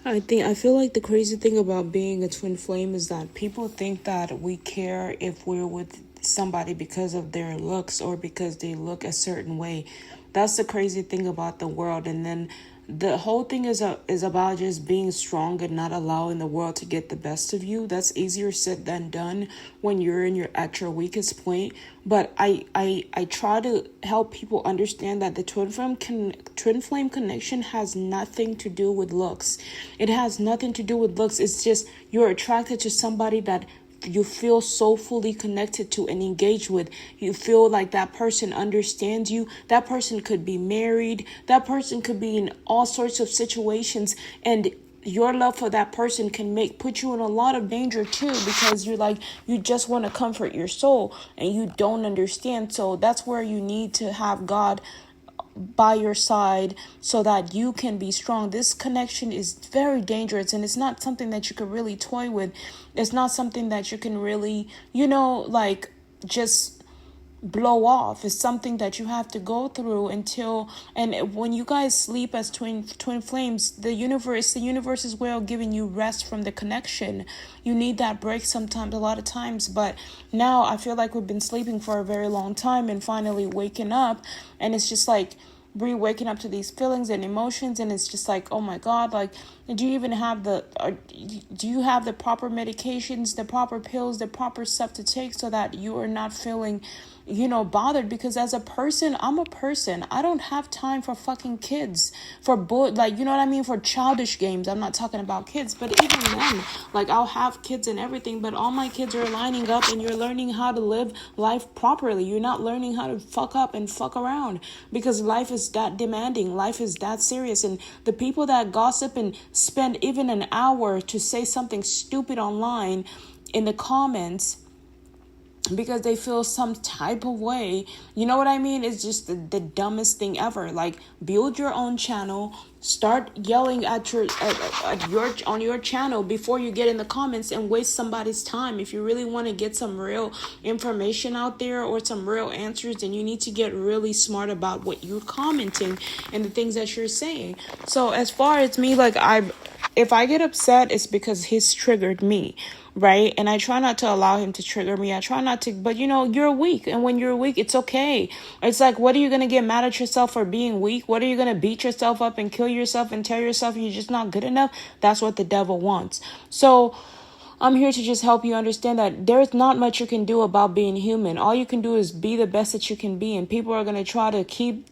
I feel like the crazy thing about being a twin flame is that people think that we care if we're with somebody because of their looks or because they look a certain way. That's the crazy thing about the world. And then the whole thing is about just being strong and not allowing the world to get the best of you. That's easier said than done when you're in your at your weakest point. But I try to help people understand that the twin flame connection has nothing to do with looks. It has nothing to do with looks. It's just you're attracted to somebody that you feel so fully connected to and engaged with. You feel like that person understands you. That person could be married. That person could be in all sorts of situations. And your love for that person can put you in a lot of danger too, because you just want to comfort your soul and you don't understand. So that's where you need to have God by your side so that you can be strong. This connection is very dangerous, and it's not something that you can really toy with. It's not something that you can really, just blow off. Is something that you have to go through until, and when you guys sleep as twin flames, the universe's way of giving you rest from the connection. You need that break sometimes, a lot of times. But now I feel like we've been sleeping for a very long time and finally waking up, and it's just like waking up to these feelings and emotions, and it's just like, oh my God, like, do you even have do you have the proper medications, the proper pills, the proper stuff to take so that you are not feeling bothered? Because as a person, I'm a person. I don't have time for fucking kids, for you know what I mean, for childish games. I'm not talking about kids, but even then, like, I'll have kids and everything, but all my kids are lining up and you're learning how to live life properly. You're not learning how to fuck up and fuck around, because life is that demanding. Life is that serious. And the people that gossip and spend even an hour to say something stupid online in the comments because they feel some type of way, you know what I mean? It's just the dumbest thing ever. Like, build your own channel, start yelling at your on your channel before you get in the comments and waste somebody's time. If you really want to get some real information out there or some real answers, then you need to get really smart about what you're commenting and the things that you're saying. So as far as me, like, if I get upset, it's because he's triggered me, right? And I try not to allow him to trigger me. I try not to, but you're weak. And when you're weak, it's okay. It's like, what are you going to get mad at yourself for being weak? What are you going to beat yourself up and kill yourself and tell yourself you're just not good enough? That's what the devil wants. So I'm here to just help you understand that there's not much you can do about being human. All you can do is be the best that you can be. And people are going to try to keep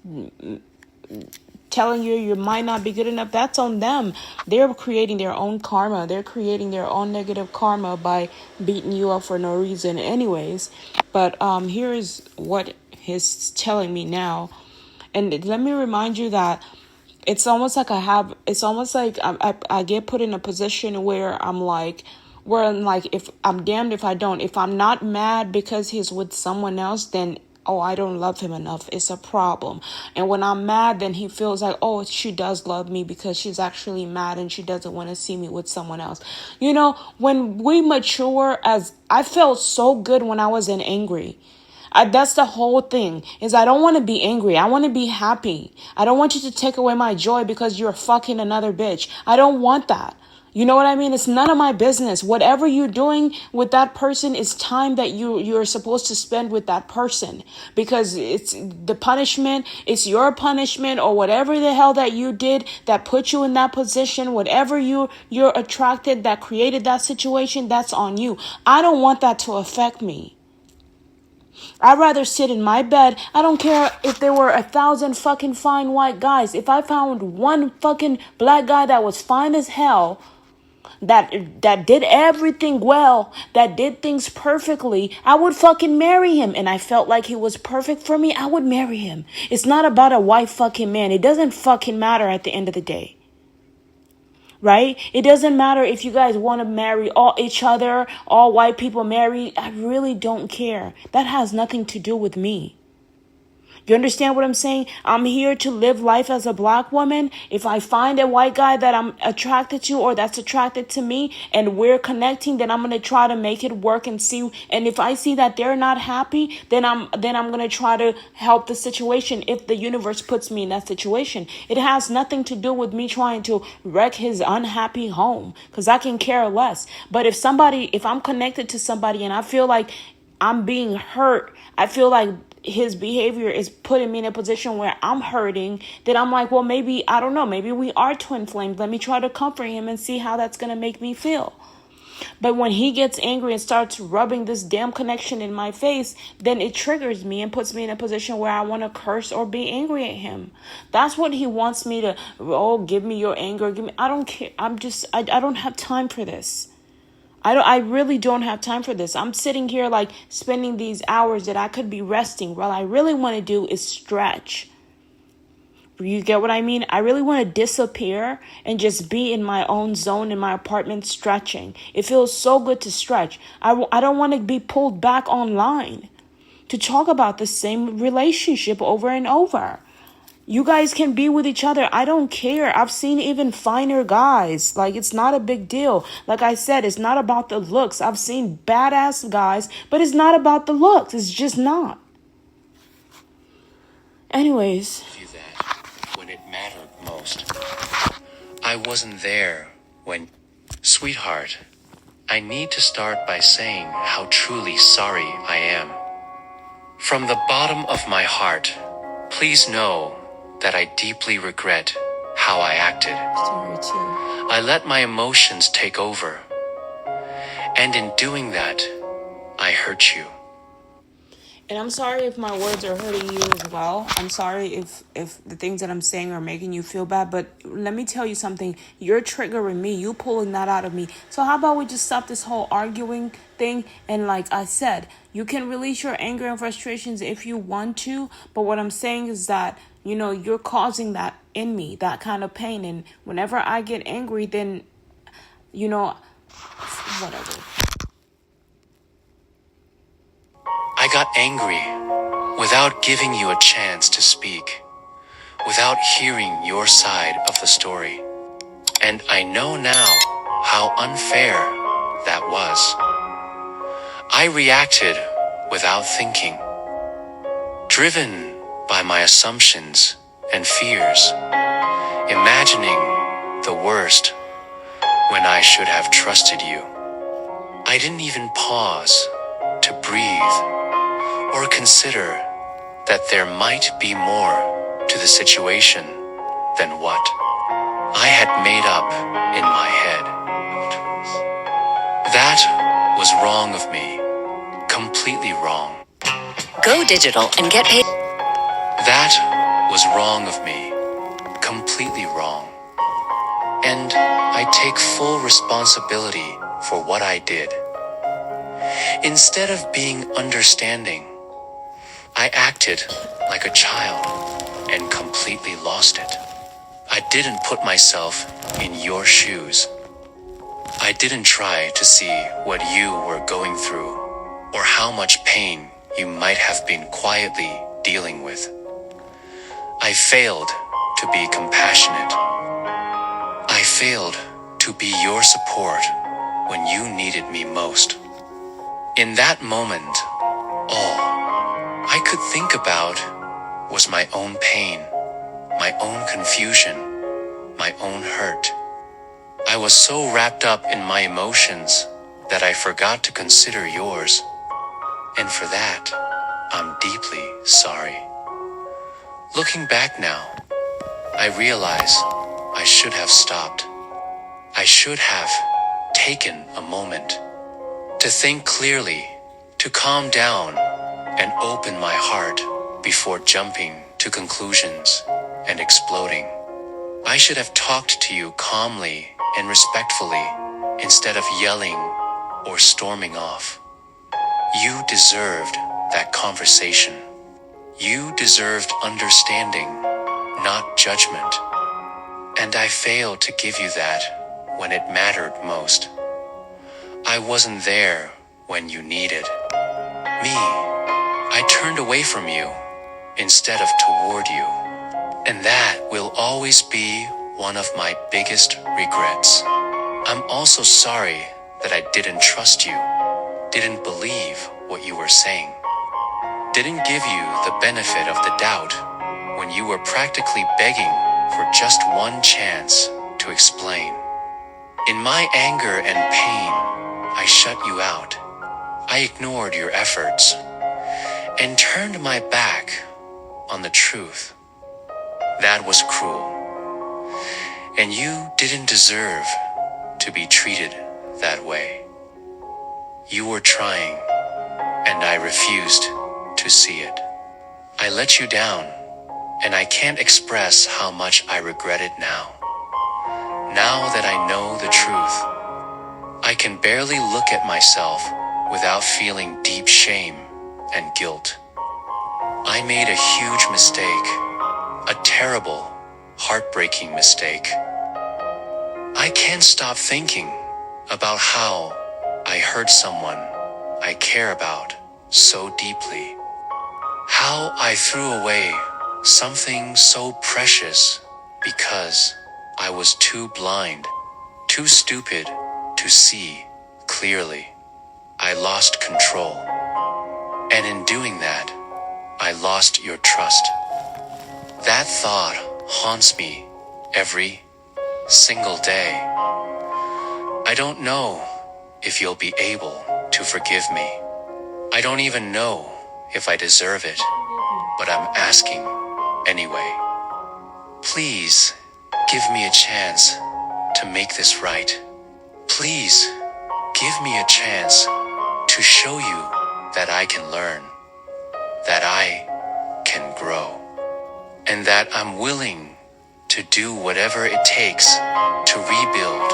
telling you might not be good enough. That's on them. They're creating their own karma. They're creating their own negative karma by beating you up for no reason anyways. But here is what he's telling me now. And let me remind you that it's almost like I get put in a position where I'm like, if I'm damned if I don't. If I'm not mad because he's with someone else, then oh, I don't love him enough. It's a problem. And when I'm mad, then he feels like, oh, she does love me because she's actually mad and she doesn't want to see me with someone else. When we mature, as I felt so good when I wasn't angry. That's the whole thing, is I don't want to be angry. I want to be happy. I don't want you to take away my joy because you're fucking another bitch. I don't want that. You know what I mean? It's none of my business. Whatever you're doing with that person is time that you're supposed to spend with that person, because it's the punishment. It's your punishment, or whatever the hell that you did that put you in that position. Whatever you're attracted that created that situation, that's on you. I don't want that to affect me. I'd rather sit in my bed. I don't care if there were 1,000 fucking fine white guys. If I found one fucking black guy that was fine as hell, that did everything well, that did things perfectly, I would fucking marry him. And I felt like he was perfect for me, I would marry him. It's not about a white fucking man. It doesn't fucking matter at the end of the day. Right? It doesn't matter if you guys want to marry all each other, all white people marry. I really don't care. That has nothing to do with me. You understand what I'm saying? I'm here to live life as a black woman. If I find a white guy that I'm attracted to or that's attracted to me and we're connecting, then I'm going to try to make it work and see. And if I see that they're not happy, then I'm going to try to help the situation if the universe puts me in that situation. It has nothing to do with me trying to wreck his unhappy home, because I can care less. But if I'm connected to somebody and I feel like I'm being hurt, I feel like his behavior is putting me in a position where I'm hurting, then I'm like, well, maybe, I don't know, maybe we are twin flames. Let me try to comfort him and see how that's going to make me feel. But when he gets angry and starts rubbing this damn connection in my face, then it triggers me and puts me in a position where I want to curse or be angry at him. That's what he wants me to, give me your anger. I don't care. I don't have time for this. I really don't have time for this. I'm sitting here like spending these hours that I could be resting. What I really want to do is stretch. You get what I mean? I really want to disappear and just be in my own zone in my apartment stretching. It feels so good to stretch. I don't want to be pulled back online to talk about the same relationship over and over. You guys can be with each other. I don't care. I've seen even finer guys. Like, it's not a big deal. Like I said, it's not about the looks. I've seen badass guys, but it's not about the looks. It's just not. Anyways. That when it mattered most. I wasn't there when... Sweetheart, I need to start by saying how truly sorry I am. From the bottom of my heart, please know that I deeply regret how I acted. Sorry too. I let my emotions take over. And in doing that, I hurt you. And I'm sorry if my words are hurting you as well. I'm sorry if the things that I'm saying are making you feel bad. But let me tell you something. You're triggering me. You pulling that out of me. So how about we just stop this whole arguing thing? And like I said, you can release your anger and frustrations if you want to. But what I'm saying is that, you're causing that in me, that kind of pain. And whenever I get angry, then, whatever. I got angry without giving you a chance to speak, without hearing your side of the story. And I know now how unfair that was. I reacted without thinking, driven by my assumptions and fears, imagining the worst when I should have trusted you. I didn't even pause to breathe or consider that there might be more to the situation than what I had made up in my head. That was wrong of me. Completely wrong. Go digital and get paid. That was wrong of me. Completely wrong. And I take full responsibility for what I did. Instead of being understanding, I acted like a child and completely lost it. I didn't put myself in your shoes. I didn't try to see what you were going through or how much pain you might have been quietly dealing with. I failed to be compassionate. I failed to be your support when you needed me most. In that moment, all I could think about was my own pain, my own confusion, my own hurt. I was so wrapped up in my emotions that I forgot to consider yours. And for that, I'm deeply sorry. Looking back now, I realize I should have stopped. I should have taken a moment to think clearly, to calm down and open my heart before jumping to conclusions and exploding. I should have talked to you calmly and respectfully instead of yelling or storming off. You deserved that conversation. You deserved understanding, not judgment. And I failed to give you that when it mattered most. I wasn't there when you needed me. I turned away from you instead of toward you. And that will always be one of my biggest regrets. I'm also sorry that I didn't trust you, didn't believe what you were saying, didn't give you the benefit of the doubt when you were practically begging for just one chance to explain. In my anger and pain, I shut you out. I ignored your efforts and turned my back on the truth. That was cruel. And you didn't deserve to be treated that way. You were trying, and I refused to see it. I let you down, and I can't express how much I regret it now. Now that I know the truth, I can barely look at myself without feeling deep shame and guilt. I made a huge mistake, a terrible, heartbreaking mistake. I can't stop thinking about how I hurt someone I care about so deeply. How I threw away something so precious because I was too blind, too stupid to see clearly. I lost control. And in doing that, I lost your trust. That thought haunts me every single day. I don't know if you'll be able to forgive me. I don't even know if I deserve it, but I'm asking anyway. Please give me a chance to make this right. Please give me a chance to show you that I can learn, that I can grow, and that I'm willing to do whatever it takes to rebuild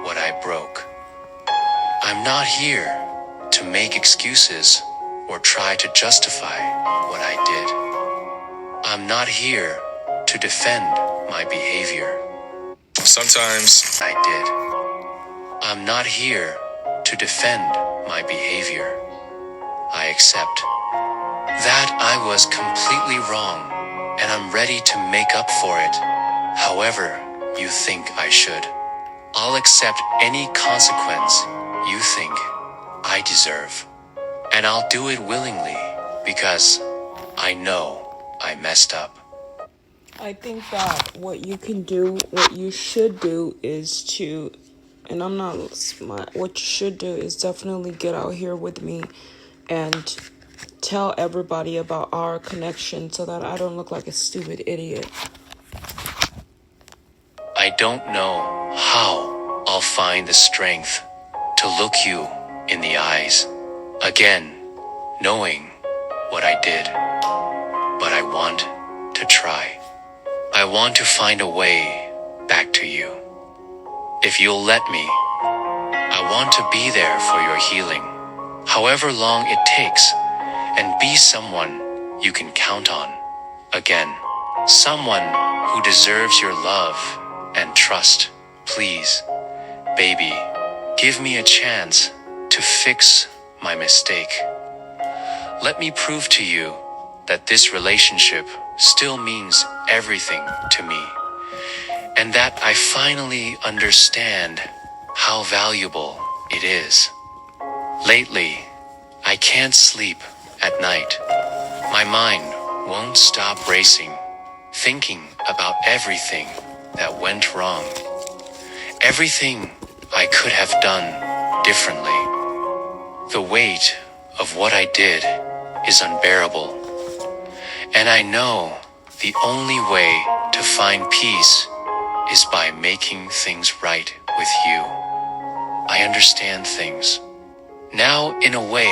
what I broke. I'm not here to make excuses or try to justify what I did. I'm not here to defend my behavior. Sometimes I did. I'm not here to defend my behavior. I accept that I was completely wrong, and I'm ready to make up for it however you think I should. I'll accept any consequence you think I deserve, and I'll do it willingly because I know I messed up. I think that what you can do, what you should do is to, and I'm not smart, what you should do is definitely get out here with me and tell everybody about our connection so that I don't look like a stupid idiot. I don't know how I'll find the strength to look you in the eyes again, knowing what I did, but I want to try. I want to find a way back to you. If you'll let me, I want to be there for your healing, however long it takes, and be someone you can count on again. Someone who deserves your love and trust. Please, baby, give me a chance to fix my mistake. Let me prove to you that this relationship still means everything to me, and that I finally understand how valuable it is. Lately, I can't sleep at night. My mind won't stop racing, thinking about everything that went wrong, everything I could have done differently. The weight of what I did is unbearable, and I know the only way to find peace is by making things right with you. I understand things now in a way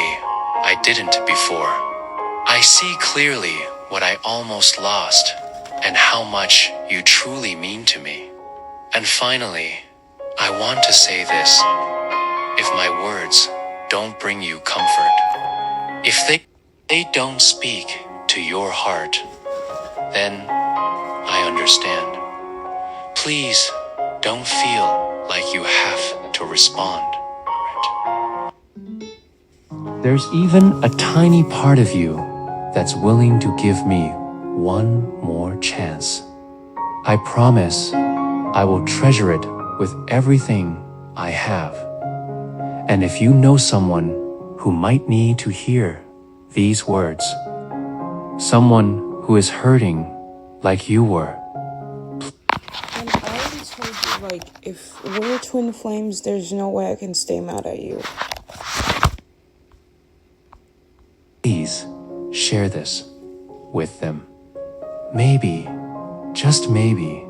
I didn't before. I see clearly what I almost lost and how much you truly mean to me. And finally, I want to say this. If my words don't bring you comfort, if they don't speak to your heart, then I understand. Please don't feel like you have to respond. There's even a tiny part of you that's willing to give me one more chance. I promise I will treasure it with everything I have. And if you know someone who might need to hear these words, someone who is hurting like you were, And I already told you, like, if we're twin flames, there's no way I can stay mad at you. please share this with them. Maybe, just maybe,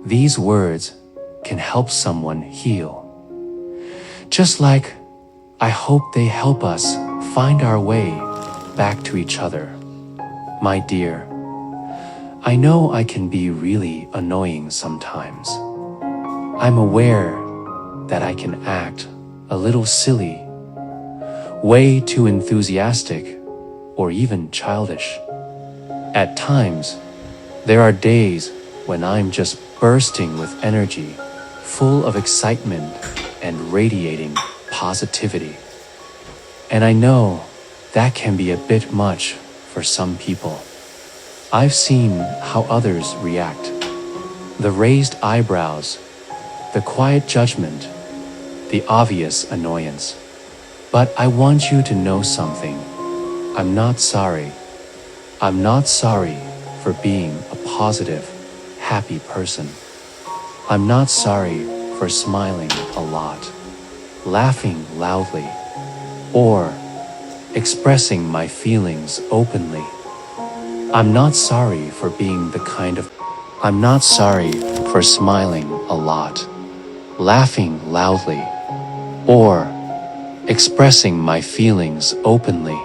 these words can help someone heal. Just like I hope they help us find our way back to each other. My dear, I know I can be really annoying sometimes. I'm aware that I can act a little silly, way too enthusiastic, or even childish. At times, there are days when I'm just bursting with energy, full of excitement and radiating positivity. And I know that can be a bit much for some people. I've seen how others react. The raised eyebrows, the quiet judgment, the obvious annoyance. But I want you to know something. I'm not sorry. I'm not sorry for being a positive, happy person. I'm not sorry for smiling a lot, laughing loudly, or expressing my feelings openly. I'm not sorry for being the kind of... I'm not sorry for smiling a lot, laughing loudly, or expressing my feelings openly.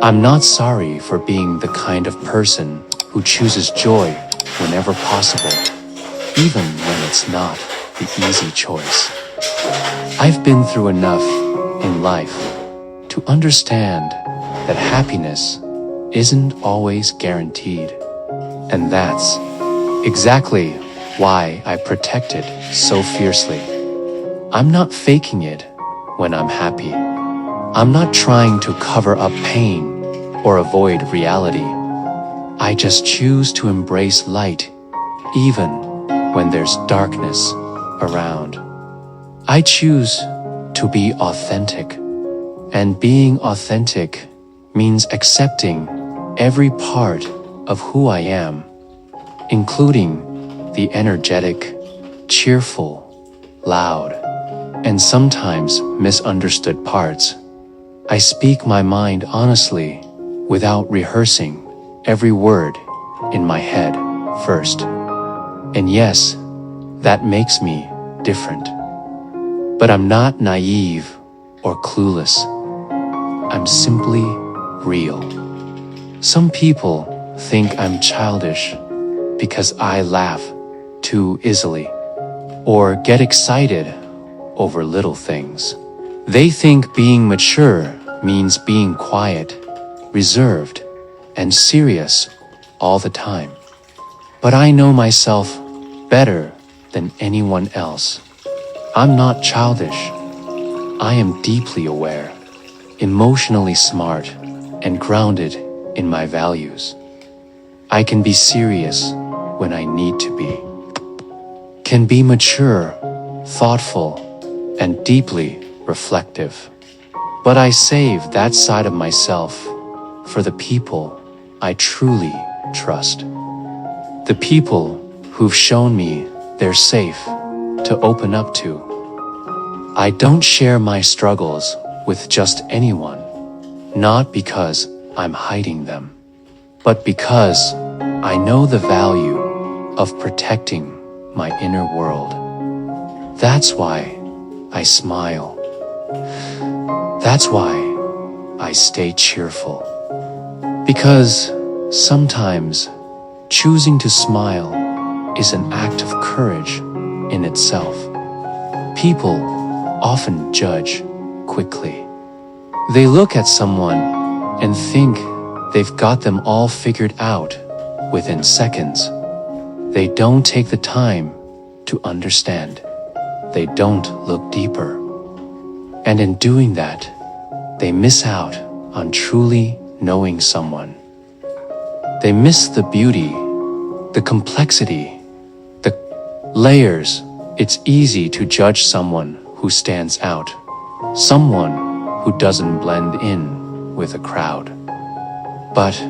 I'm not sorry for being the kind of person who chooses joy whenever possible, even when it's not the easy choice. I've been through enough in life to understand that happiness isn't always guaranteed. And that's exactly why I protect it so fiercely. I'm not faking it when I'm happy. I'm not trying to cover up pain or avoid reality. I just choose to embrace light even when there's darkness around. I choose to be authentic. And being authentic means accepting every part of who I am, including the energetic, cheerful, loud, and sometimes misunderstood parts. I speak my mind honestly without rehearsing every word in my head first. And yes, that makes me different. But I'm not naive or clueless. I'm simply real. Some people think I'm childish because I laugh too easily or get excited over little things. They think being mature means being quiet, reserved, and serious all the time. But I know myself better than anyone else. I'm not childish. I am deeply aware, emotionally smart, and grounded in my values. I can be serious when I need to be, can be mature, thoughtful, and deeply reflective. But I save that side of myself for the people I truly trust. The people who've shown me they're safe to open up to. I don't share my struggles with just anyone, not because I'm hiding them, but because I know the value of protecting my inner world. That's why I smile. That's why I stay cheerful. Because sometimes choosing to smile is an act of courage in itself. People often judge quickly. They look at someone and think they've got them all figured out within seconds. They don't take the time to understand. They don't look deeper. And in doing that, they miss out on truly knowing someone. They miss the beauty, the complexity, the layers. It's easy to judge someone who stands out, someone who doesn't blend in with a crowd. But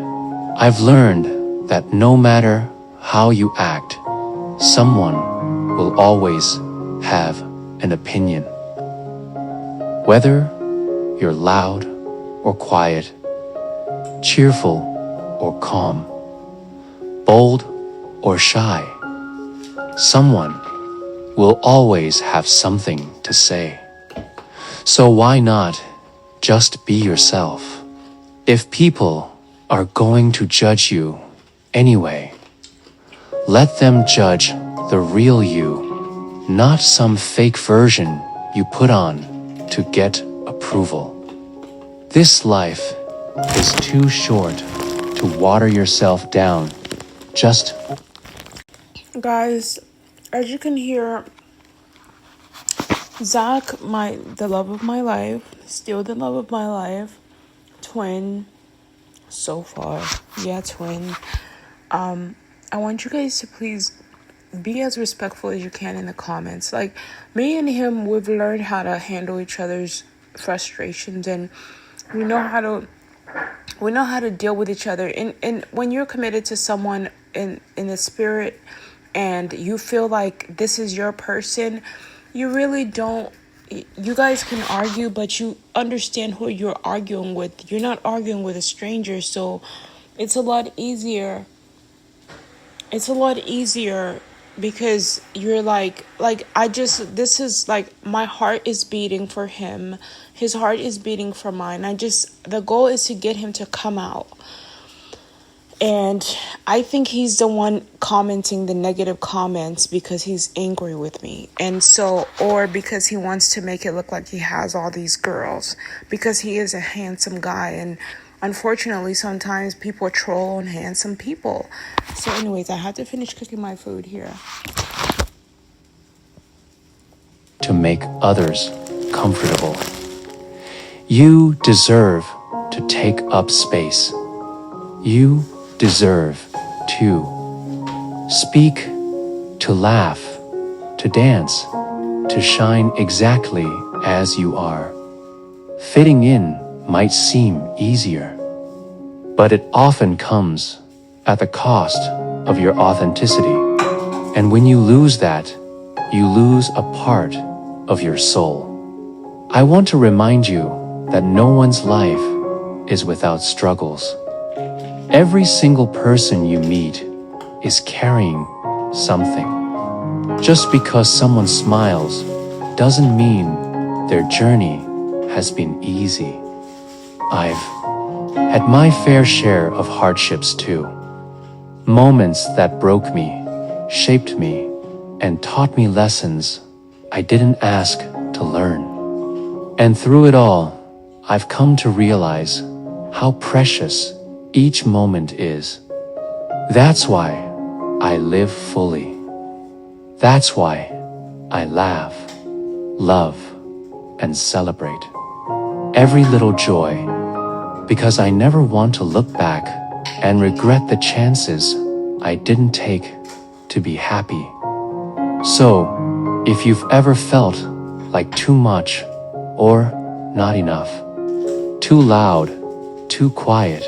I've learned that no matter how you act, someone will always have an opinion. Whether you're loud or quiet, cheerful or calm, bold or shy, someone will always have something to say. So why not just be yourself? If people are going to judge you anyway, let them judge the real you, not some fake version you put on to get approval. This life is too short to water yourself down. Just Guys, as you can hear, Zach, the love of my life, still the love of my life, twin, so far, yeah, twin. I want you guys to please be as respectful as you can in the comments. Like, me and him, we've learned how to handle each other's frustrations, and we know how to deal with each other. And when you're committed to someone in the spirit, and you feel like this is your person, you really don't. You guys can argue, but you understand who you're arguing with. You're not arguing with a stranger, so it's a lot easier. It's a lot easier because you're like this is like, my heart is beating for him. His heart is beating for mine. The goal is to get him to come out. And I think he's the one commenting the negative comments because he's angry with me. And so, or because he wants to make it look like he has all these girls, because he is a handsome guy. And unfortunately, sometimes people troll on handsome people. So anyways, I had to finish cooking my food here. to make others comfortable. You deserve to take up space. You deserve to speak, to laugh, to dance, to shine exactly as you are. Fitting in might seem easier, but it often comes at the cost of your authenticity. And when you lose that, you lose a part of your soul. I want to remind you that no one's life is without struggles. Every single person you meet is carrying something. Just because someone smiles doesn't mean their journey has been easy. I've had my fair share of hardships too. Moments that broke me, shaped me, and taught me lessons I didn't ask to learn. And through it all, I've come to realize how precious each moment is. That's why I live fully. That's why I laugh, love, and celebrate every little joy, because I never want to look back and regret the chances I didn't take to be happy. So, if you've ever felt like too much or not enough, too loud, too quiet,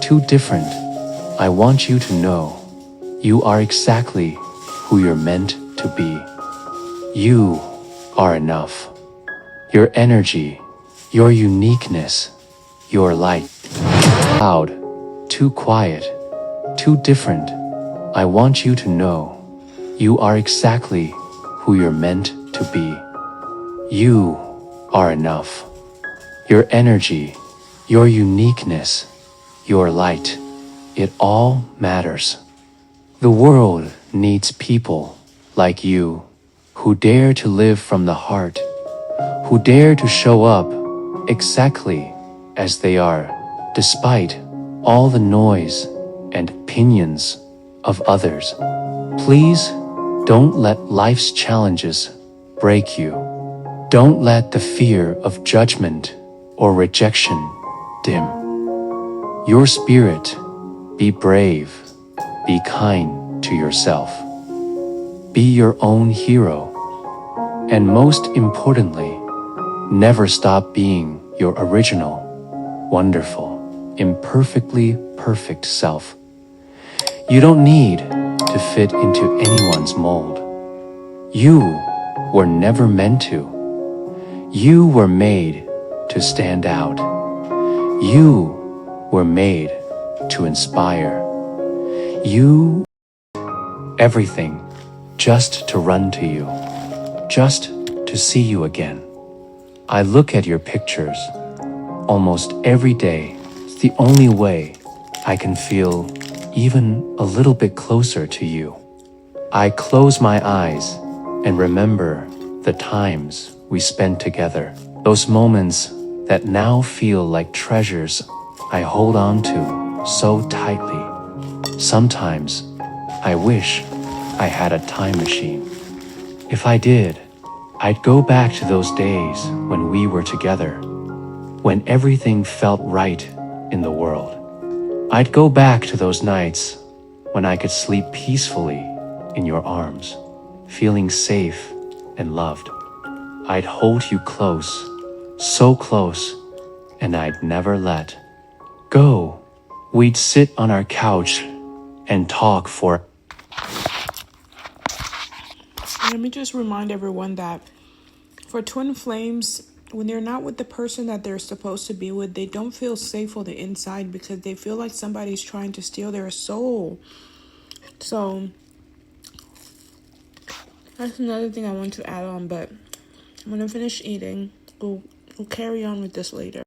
too different, I want you to know you are exactly who you're meant to be. You are enough. Your energy, your uniqueness, your light. Loud, too quiet, too different, I want you to know you are exactly who you're meant to be. You are enough. Your energy, your uniqueness, your light, it all matters. The world needs people like you who dare to live from the heart, who dare to show up exactly as they are, despite all the noise and opinions of others. Please don't let life's challenges break you. Don't let the fear of judgment or rejection dim your spirit. Be brave. Be kind to yourself. Be your own hero. And most importantly, never stop being your original, wonderful, imperfectly perfect self. You don't need to fit into anyone's mold. You were never meant to. You were made to stand out. You were made to inspire. You everything just to run to you, just to see you again. I look at your pictures almost every day. It's the only way I can feel even a little bit closer to you. I close my eyes and remember the times we spent together, those moments that now feel like treasures I hold on to so tightly. Sometimes I wish I had a time machine. If I did, I'd go back to those days when we were together, when everything felt right in the world. I'd go back to those nights when I could sleep peacefully in your arms, feeling safe and loved. I'd hold you close, so close, and I'd never let go. We'd sit on our couch and talk for. Let me just remind everyone that for twin flames, when they're not with the person that they're supposed to be with, they don't feel safe on the inside because they feel like somebody's trying to steal their soul. So that's another thing I want to add on, but I'm gonna finish eating. We'll carry on with this later.